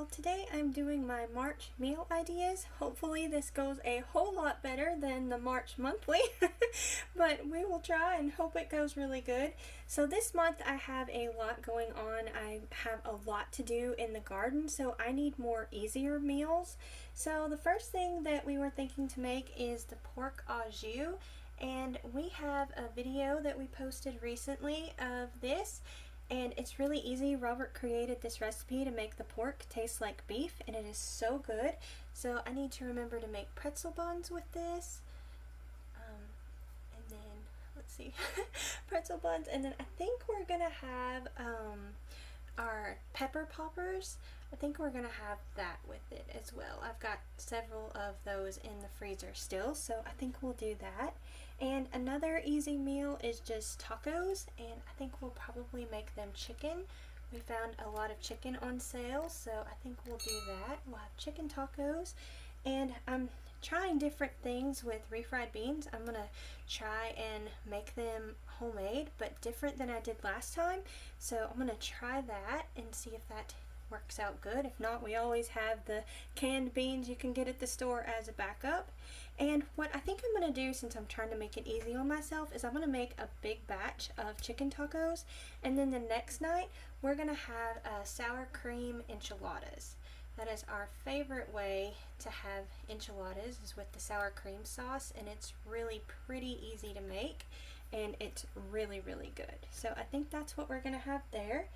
So today I'm doing my March meal ideas. Hopefully this goes a whole lot better than the March monthly, but we will try and hope it goes really good. So this month I have a lot going on. I have a lot to do in the garden, so I need more easier meals. So the first thing that we were thinking to make is the Pork Au Jus, and we have a video that we posted recently of this. And it's really easy. Robert created this recipe to make the pork taste like beef, and it is so good. So I need to remember to make pretzel buns with this. And then, let's see, pretzel buns. And then I think we're gonna have our pepper poppers. I think we're gonna have that with it as well. I've got several of those in the freezer still, so I think we'll do that. And another easy meal is just tacos, and I think we'll probably make them chicken. We found a lot of chicken on sale, so I think we'll do that. We'll have chicken tacos, and I'm trying different things with refried beans. I'm gonna try and make them homemade, but different than I did last time. So I'm gonna try that and see if that works out good. If not, we always have the canned beans you can get at the store as a backup. And what I think I'm going to do, since I'm trying to make it easy on myself, is I'm going to make a big batch of chicken tacos, and then the next night we're going to have sour cream enchiladas. That is our favorite way to have enchiladas, is with the sour cream sauce, and it's really pretty easy to make, and it's really good. So I think that's what we're going to have there.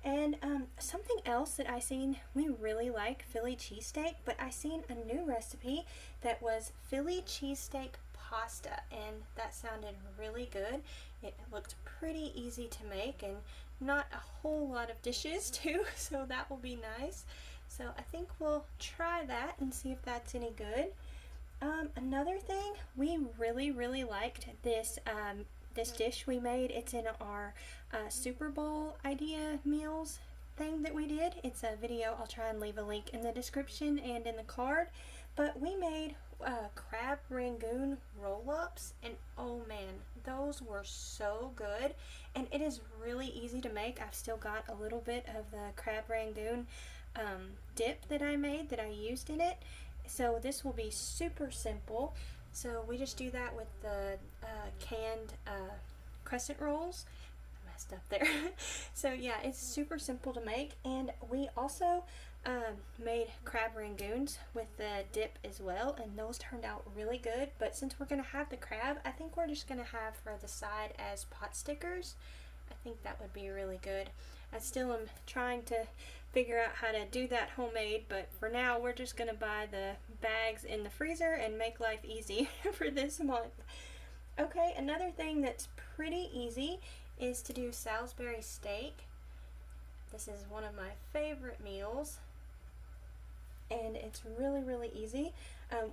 And something else that I seen, we really like Philly cheesesteak, but I seen a new recipe that was Philly cheesesteak pasta, and that sounded really good. It looked pretty easy to make and not a whole lot of dishes too, so that will be nice. So I think we'll try that and see if that's any good. Another thing, we really liked this this dish we made. It's in our Super Bowl idea meals thing that we did. It's a video. I'll try and leave a link in the description and in the card. But we made Crab Rangoon roll-ups, and oh man, those were so good. And it is really easy to make. I've still got a little bit of the Crab Rangoon dip that I made that I used in it. So this will be super simple. So we just do that with the canned crescent rolls. I messed up there. So yeah, it's super simple to make. And we also made crab rangoons with the dip as well, and those turned out really good. But since we're going to have the crab, I think we're just going to have for the side as pot stickers. I think that would be really good. I still am trying to figure out how to do that homemade, but for now we're just going to buy the bags in the freezer and make life easy for this month. Okay, another thing that's pretty easy is to do Salisbury steak. This is one of my favorite meals, and it's really easy.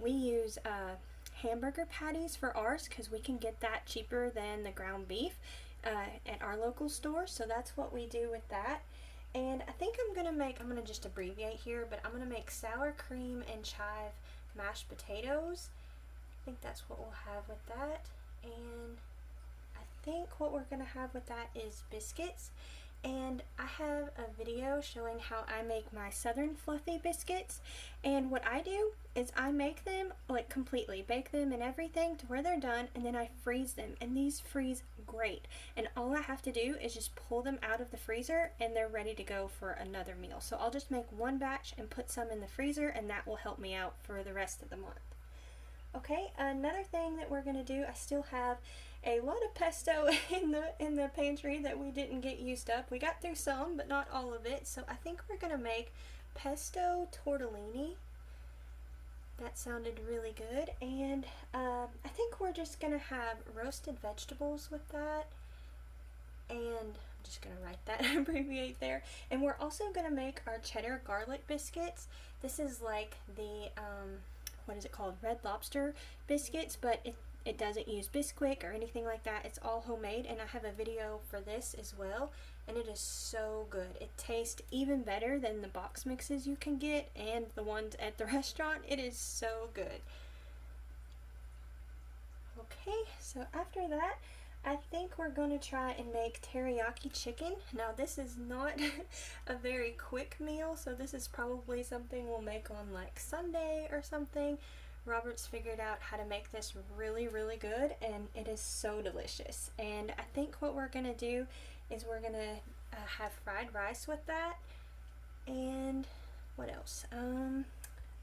We use hamburger patties for ours because we can get that cheaper than the ground beef at our local store, so that's what we do with that. And I think I'm gonna just abbreviate here, but I'm gonna make sour cream and chive mashed potatoes. I think that's what we'll have with that. And I think what we're gonna have with that is biscuits. And I have a video showing how I make my southern fluffy biscuits, and what I do is I make them like completely, bake them and everything to where they're done, and then I freeze them, and these freeze great, and all I have to do is just pull them out of the freezer and they're ready to go for another meal. So I'll just make one batch and put some in the freezer, and that will help me out for the rest of the month. Okay, another thing that we're gonna do, I still have a lot of pesto in the pantry that we didn't get used up. We got through some, but not all of it. So I think we're gonna make pesto tortellini. That sounded really good. And I think we're just gonna have roasted vegetables with that. And I'm just gonna write that abbreviate there. And we're also gonna make our cheddar garlic biscuits. This is like the what is it called? Red Lobster biscuits, but it doesn't use Bisquick or anything like that. It's all homemade, and I have a video for this as well, and it is so good. It tastes even better than the box mixes you can get and the ones at the restaurant. It is so good. Okay, so after that, I think we're going to try and make teriyaki chicken. Now this is not a very quick meal, so this is probably something we'll make on like Sunday or something. Robert's figured out how to make this really, really good, and it is so delicious. And I think what we're going to do is we're going to have fried rice with that. And what else?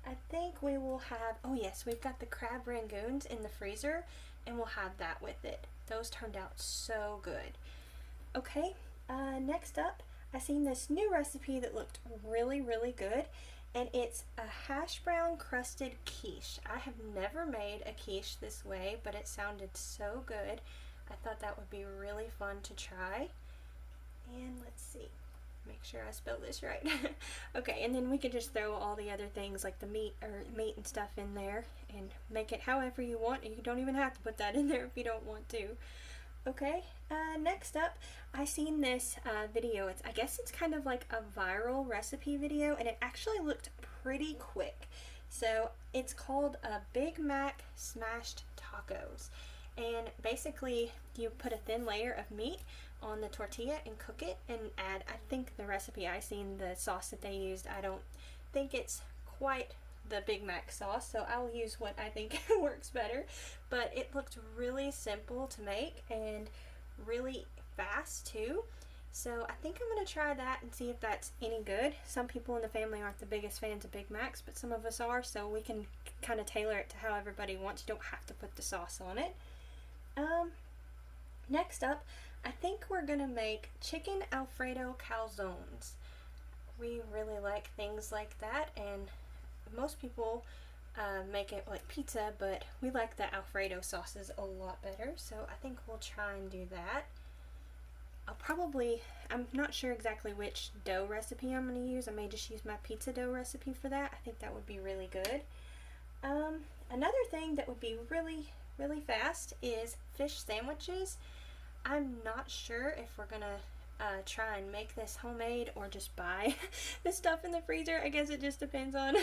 I think we will have, oh yes, we've got the Crab Rangoons in the freezer, and we'll have that with it. Those turned out so good. Okay, next up, I seen this new recipe that looked really, really good, and it's a hash brown crusted quiche. I have never made a quiche this way, but it sounded so good. I thought that would be really fun to try. And let's see, make sure I spell this right. Okay, and then we can just throw all the other things like the meat and stuff in there and make it however you want. You don't even have to put that in there if you don't want to. Okay, next up, I seen this video. I guess it's kind of like a viral recipe video, and it actually looked pretty quick. So it's called a Big Mac Smashed Tacos, and basically you put a thin layer of meat on the tortilla and cook it and add, I think the recipe I seen, the sauce that they used, I don't think it's quite the Big Mac sauce, so I'll use what I think works better, but it looked really simple to make and really fast too. So I think I'm going to try that and see if that's any good. Some people in the family aren't the biggest fans of Big Macs, but some of us are, so we can kind of tailor it to how everybody wants. You don't have to put the sauce on it. Next up, I think we're going to make chicken Alfredo calzones. We really like things like that, and most people make it like pizza, but we like the Alfredo sauces a lot better, so I think we'll try and do that. I'm not sure exactly which dough recipe I'm going to use. I may just use my pizza dough recipe for that. I think that would be really good. Another thing that would be really, really fast is fish sandwiches. I'm not sure if we're going to try and make this homemade or just buy the stuff in the freezer. I guess it just depends on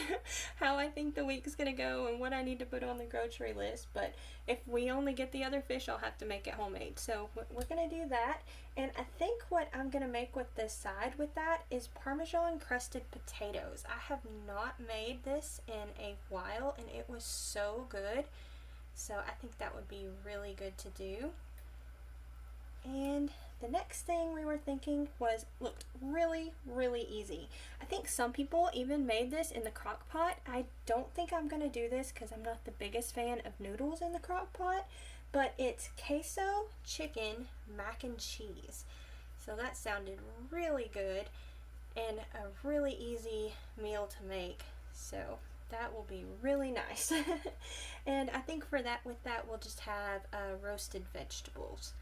how I think the week is going to go and what I need to put on the grocery list. But if we only get the other fish, I'll have to make it homemade. So we're going to do that. And I think what I'm going to make with this side with that is Parmesan crusted potatoes. I have not made this in a while, and it was so good. So I think that would be really good to do. And the next thing we were thinking looked really, really easy. I think some people even made this in the crock pot. I don't think I'm going to do this because I'm not the biggest fan of noodles in the crock pot, but it's queso, chicken, mac and cheese. So that sounded really good and a really easy meal to make. So that will be really nice. And I think with that we'll just have roasted vegetables.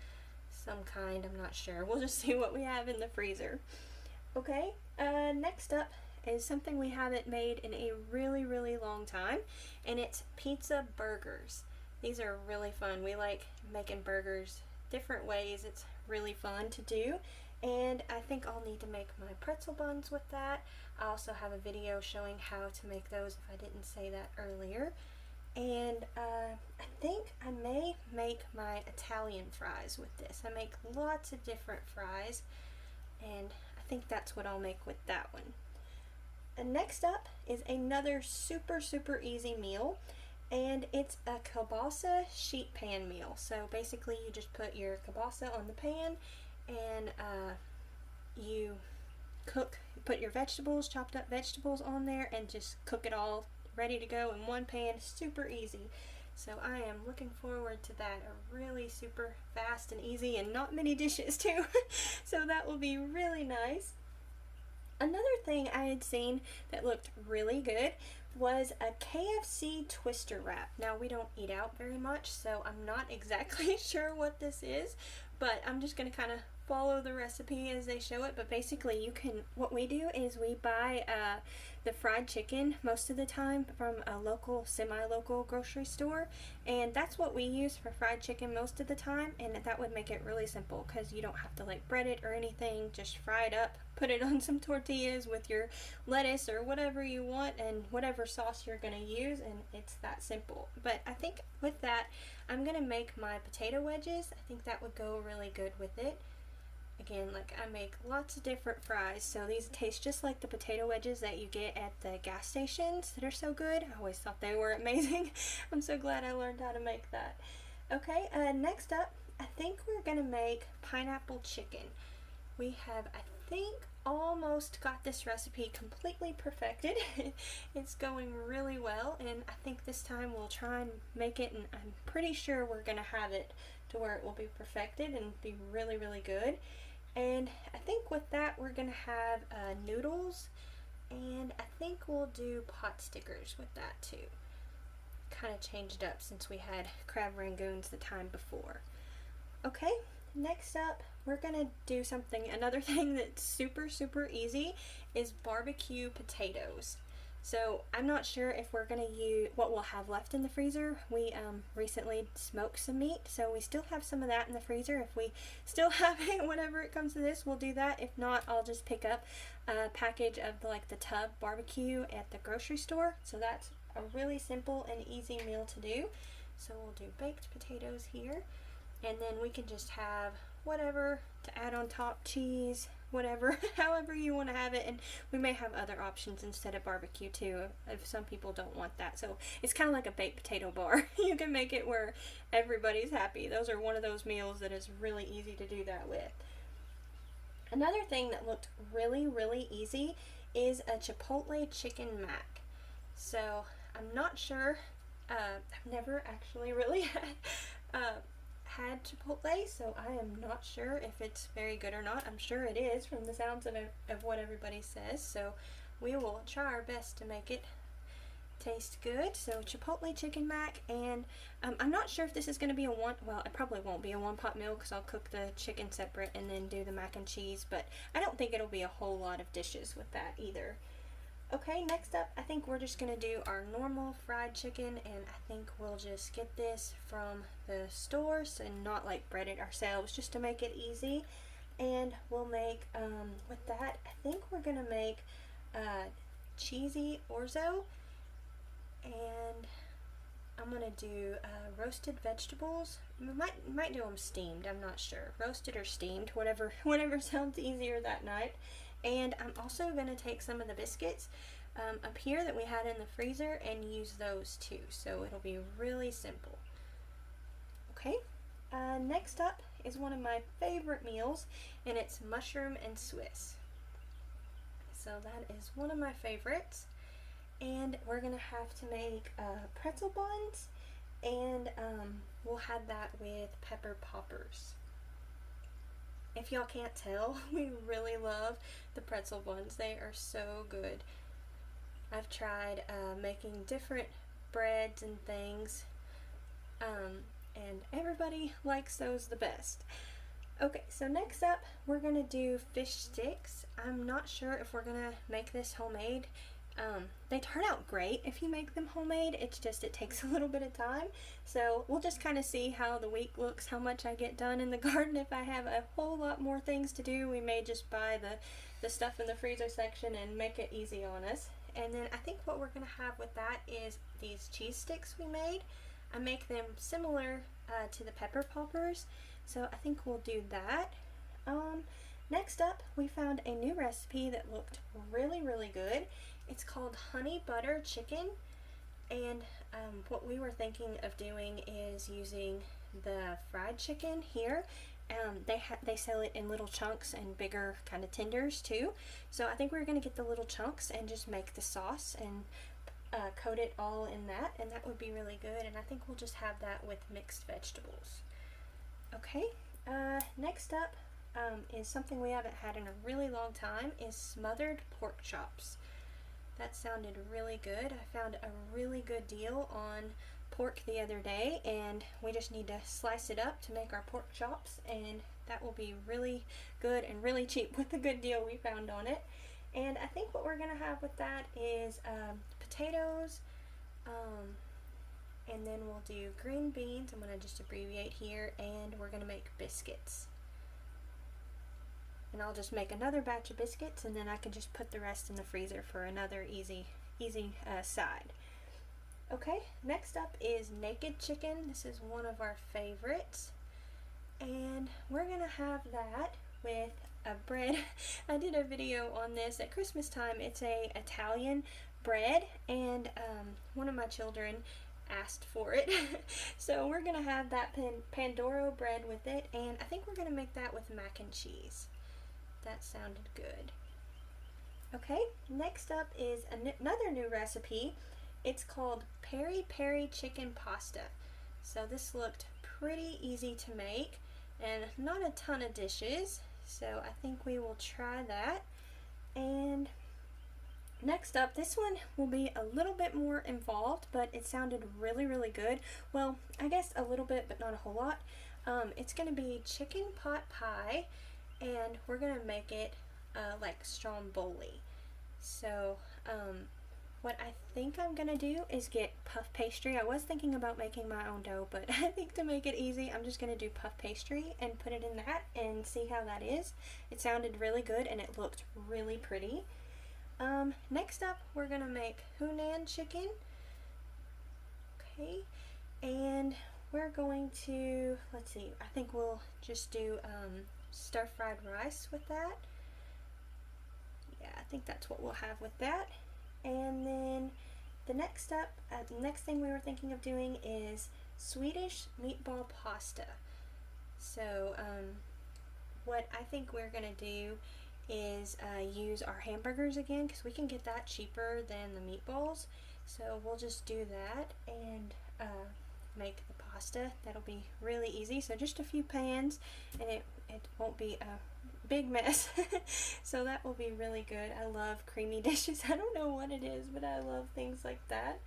Some kind, I'm not sure. We'll just see what we have in the freezer. Okay, next up is something we haven't made in a really, really long time, and it's pizza burgers. These are really fun. We like making burgers different ways. It's really fun to do, and I think I'll need to make my pretzel buns with that. I also have a video showing how to make those if I didn't say that earlier. And I think I may make my Italian fries with this. I make lots of different fries, and I think that's what I'll make with that one. And next up is another super, super easy meal, and it's a kielbasa sheet pan meal. So basically you just put your kielbasa on the pan, and you put your vegetables, chopped up vegetables on there, and just cook it all ready to go in one pan. Super easy. So I am looking forward to that. A really super fast and easy, and not many dishes too. So that will be really nice. Another thing I had seen that looked really good was a KFC twister wrap. Now we don't eat out very much, so I'm not exactly sure what this is, but I'm just going to kind of follow the recipe as they show it, but basically what we do is we buy the fried chicken most of the time from a local, semi-local grocery store, and that's what we use for fried chicken most of the time, and that would make it really simple because you don't have to like bread it or anything, just fry it up, put it on some tortillas with your lettuce or whatever you want and whatever sauce you're going to use, and it's that simple. But I think with that, I'm going to make my potato wedges. I think that would go really good with it. Again, like I make lots of different fries, so these taste just like the potato wedges that you get at the gas stations that are so good. I always thought they were amazing. I'm so glad I learned how to make that. Okay, next up, I think we're gonna make pineapple chicken. We have, I think, almost got this recipe completely perfected. It's going really well, and I think this time we'll try and make it, and I'm pretty sure we're gonna have it to where it will be perfected and be really, really good. And I think with that we're gonna have noodles, and I think we'll do pot stickers with that too. Kind of changed up since we had Crab Rangoons the time before. Okay, next up we're gonna do another thing that's super, super easy is barbecue potatoes. So I'm not sure if we're gonna use what we'll have left in the freezer. We recently smoked some meat, so we still have some of that in the freezer. If we still have it, whenever it comes to this, we'll do that. If not, I'll just pick up a package of the tub barbecue at the grocery store. So that's a really simple and easy meal to do. So we'll do baked potatoes here, and then we can just have whatever to add on top, cheese, whatever, however you want to have it. And we may have other options instead of barbecue too if some people don't want that. So it's kind of like a baked potato bar. You can make it where everybody's happy. Those are one of those meals that is really easy to do that with. Another thing that looked really, really easy is a chipotle chicken mac. So I'm not sure, I've never actually really had chipotle, so I am not sure if it's very good or not. I'm sure it is from the sounds of what everybody says, so we will try our best to make it taste good. So chipotle chicken mac, and I'm not sure if this is going to be it probably won't be a one pot meal because I'll cook the chicken separate and then do the mac and cheese, but I don't think it'll be a whole lot of dishes with that either. Okay, next up, I think we're just going to do our normal fried chicken, and I think we'll just get this from the stores and not like bread it ourselves just to make it easy. And we'll make, with that, I think we're going to make cheesy orzo, and I'm going to do roasted vegetables. We might do them steamed, I'm not sure. Roasted or steamed, whatever sounds easier that night. And I'm also going to take some of the biscuits up here that we had in the freezer and use those too. So it'll be really simple. Okay, next up is one of my favorite meals, and it's mushroom and Swiss. So that is one of my favorites. And we're going to have to make pretzel buns, and we'll have that with pepper poppers. If y'all can't tell, we really love the pretzel buns. They are so good. I've tried making different breads and things, and everybody likes those the best. Okay, so next up, we're going to do fish sticks. I'm not sure if we're going to make this homemade. They turn out great if you make them homemade. It's just it takes a little bit of time. So we'll just kind of see how the week looks, how much I get done in the garden. If I have a whole lot more things to do, we may just buy the stuff in the freezer section and make it easy on us. And then I think what we're going to have with that is these cheese sticks we made. I make them similar to the pepper poppers, so I think we'll do that. Next up, we found a new recipe that looked really, really good. It's called honey butter chicken, and what we were thinking of doing is using the fried chicken here. They sell it in little chunks and bigger kind of tenders too. So I think we're going to get the little chunks and just make the sauce and coat it all in that, and that would be really good. And I think we'll just have that with mixed vegetables. Okay, next up is something we haven't had in a really long time, is smothered pork chops. That sounded really good. I found a really good deal on pork the other day, and we just need to slice it up to make our pork chops, and that will be really good and really cheap with the good deal we found on it. And I think what we're gonna have with that is potatoes, and then we'll do green beans. I'm gonna just abbreviate here, and we're gonna make biscuits. And I'll just make another batch of biscuits, and then I can just put the rest in the freezer for another easy side. Okay, next up is naked chicken. This is one of our favorites, and we're gonna have that with a bread. I did a video on this at Christmas time. It's a Italian bread, and one of my children asked for it. So we're gonna have that Pandoro bread with it, and I think we're gonna make that with mac and cheese. That sounded good. Okay, next up is another new recipe. It's called peri peri chicken pasta. So this looked pretty easy to make and not a ton of dishes, so I think we will try that. And next up, this one will be a little bit more involved, but it sounded really good. Well, I guess a little bit, but not a whole lot. It's going to be chicken pot pie, and we're going to make it like stromboli. So what I think I'm going to do is get puff pastry. I was thinking about making my own dough, but I think to make it easy, I'm just going to do puff pastry and put it in that and see how that is. It sounded really good, and it looked really pretty. Next up, we're going to make Hunan chicken. Okay, and we're going to, let's see, I think we'll just do stir-fried rice with that. Yeah, I think that's what we'll have with that. And then the next step, the next thing we were thinking of doing is Swedish meatball pasta. So what I think we're going to do is use our hamburgers again, because we can get that cheaper than the meatballs. So we'll just do that and make the pasta. That'll be really easy. So just a few pans, and it won't be a big mess. So that will be really good. I love creamy dishes. I don't know what it is, but I love things like that.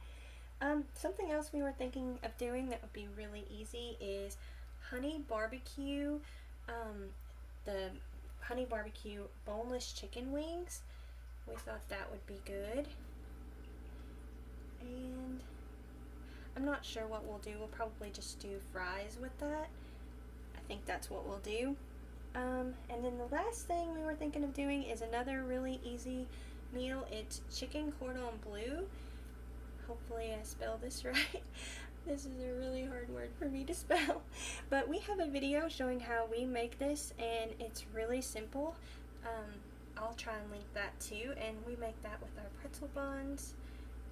Something else we were thinking of doing that would be really easy is honey barbecue, the honey barbecue boneless chicken wings. We thought that would be good. And I'm not sure what we'll do. We'll probably just do fries with that. I think that's what we'll do. And then the last thing we were thinking of doing is another really easy meal. It's chicken cordon bleu. Hopefully I spelled this right. This is a really hard word for me to spell. But we have a video showing how we make this, and it's really simple. I'll try and link that too. And we make that with our pretzel buns.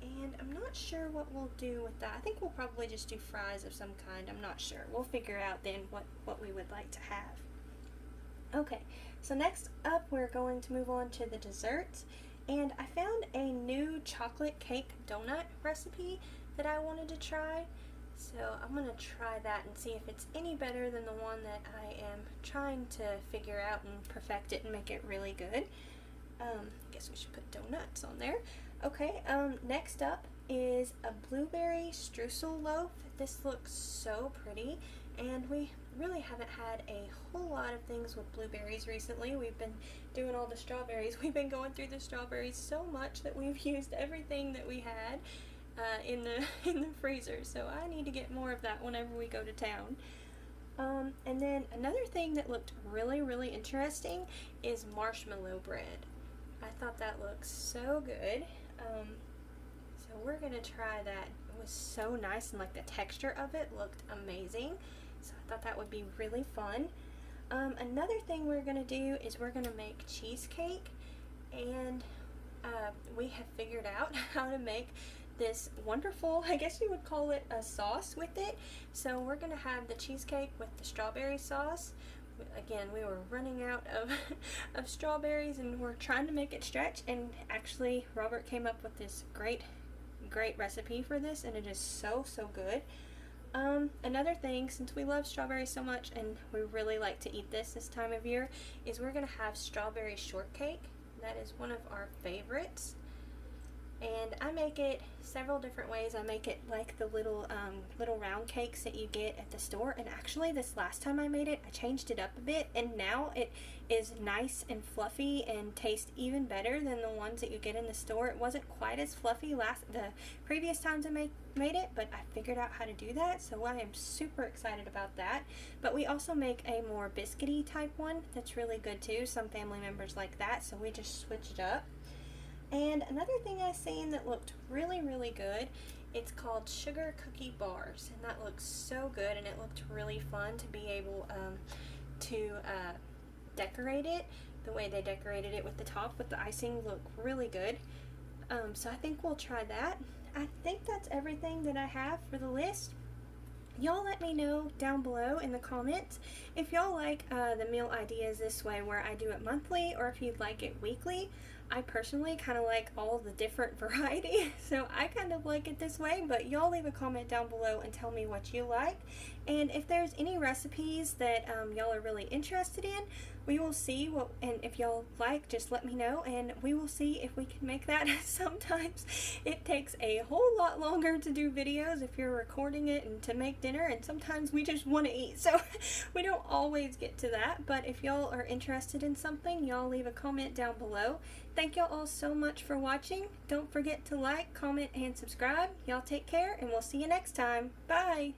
And I'm not sure what we'll do with that. I think we'll probably just do fries of some kind. I'm not sure. We'll figure out then what we would like to have. Okay, so next up we're going to move on to the desserts, and I found a new chocolate cake donut recipe that I wanted to try. So I'm going to try that and see if it's any better than the one that I am trying to figure out and perfect it and make it really good. I guess we should put donuts on there. Okay, next up is a blueberry streusel loaf. This looks so pretty, and we really haven't had a whole lot of things with blueberries recently. We've been doing all the strawberries. We've been going through the strawberries so much that we've used everything that we had in the freezer. So I need to get more of that whenever we go to town. And then another thing that looked really interesting is marshmallow bread. I thought that looked so good. So we're gonna try that. It was so nice, and like the texture of it looked amazing. So I thought that would be really fun. Another thing we're going to do is we're going to make cheesecake, and we have figured out how to make this wonderful, I guess you would call it a sauce with it. So we're going to have the cheesecake with the strawberry sauce. Again, we were running out of strawberries, and we're trying to make it stretch, and actually Robert came up with this great recipe for this, and it is so good. Another thing, since we love strawberries so much and we really like to eat this time of year, is we're going to have strawberry shortcake. That is one of our favorites. And I make it several different ways. I make it like the little round cakes that you get at the store, and actually this last time I made it, I changed it up a bit, and now it is nice and fluffy and tastes even better than the ones that you get in the store. It wasn't quite as fluffy the previous times I made it, but I figured out how to do that, so I am super excited about that. But we also make a more biscuity type one that's really good too. Some family members like that, so we just switch it up. And another thing I seen that looked really, really good, it's called sugar cookie bars, and that looks so good, and it looked really fun to be able to decorate it the way they decorated it with the top with the icing. Looked really good. So I think we'll try that. I think that's everything that I have for the list. Y'all let me know down below in the comments if y'all like the meal ideas this way where I do it monthly, or if you'd like it weekly. I personally kind of like all the different variety, so I kind of like it this way, but y'all leave a comment down below and tell me what you like. And if there's any recipes that y'all are really interested in, we will see what, and if y'all like, just let me know and we will see if we can make that. Sometimes it takes a whole lot longer to do videos if you're recording it and to make dinner, and sometimes we just want to eat, so we don't always get to that. But if y'all are interested in something, y'all leave a comment down below. Thank y'all all so much for watching. Don't forget to like, comment, and subscribe. Y'all take care, and we'll see you next time. Bye!